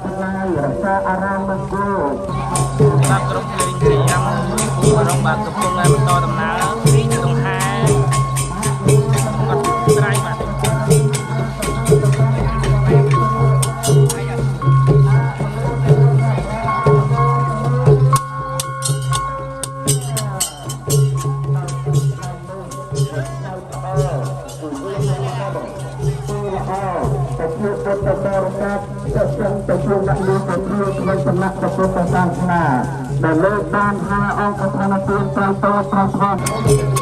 ទាំងឡាយរក្សាអារម្មណ៍មិនគោ បាទក្រុមភ្លេងព្រាមគូរងបាទកំពុងតែបន្តដំណើរដង្ហែអត់ស្រ័យបាទ ទៅបរិកាសទៅចឹងទៅជួបអ្នកមានជំនឿក្នុងសំណាក់ព្រះពុទ្ធសាសនាដែលលើកបានថាអង្គប្រធានទានត្រូវតប្រស្វត់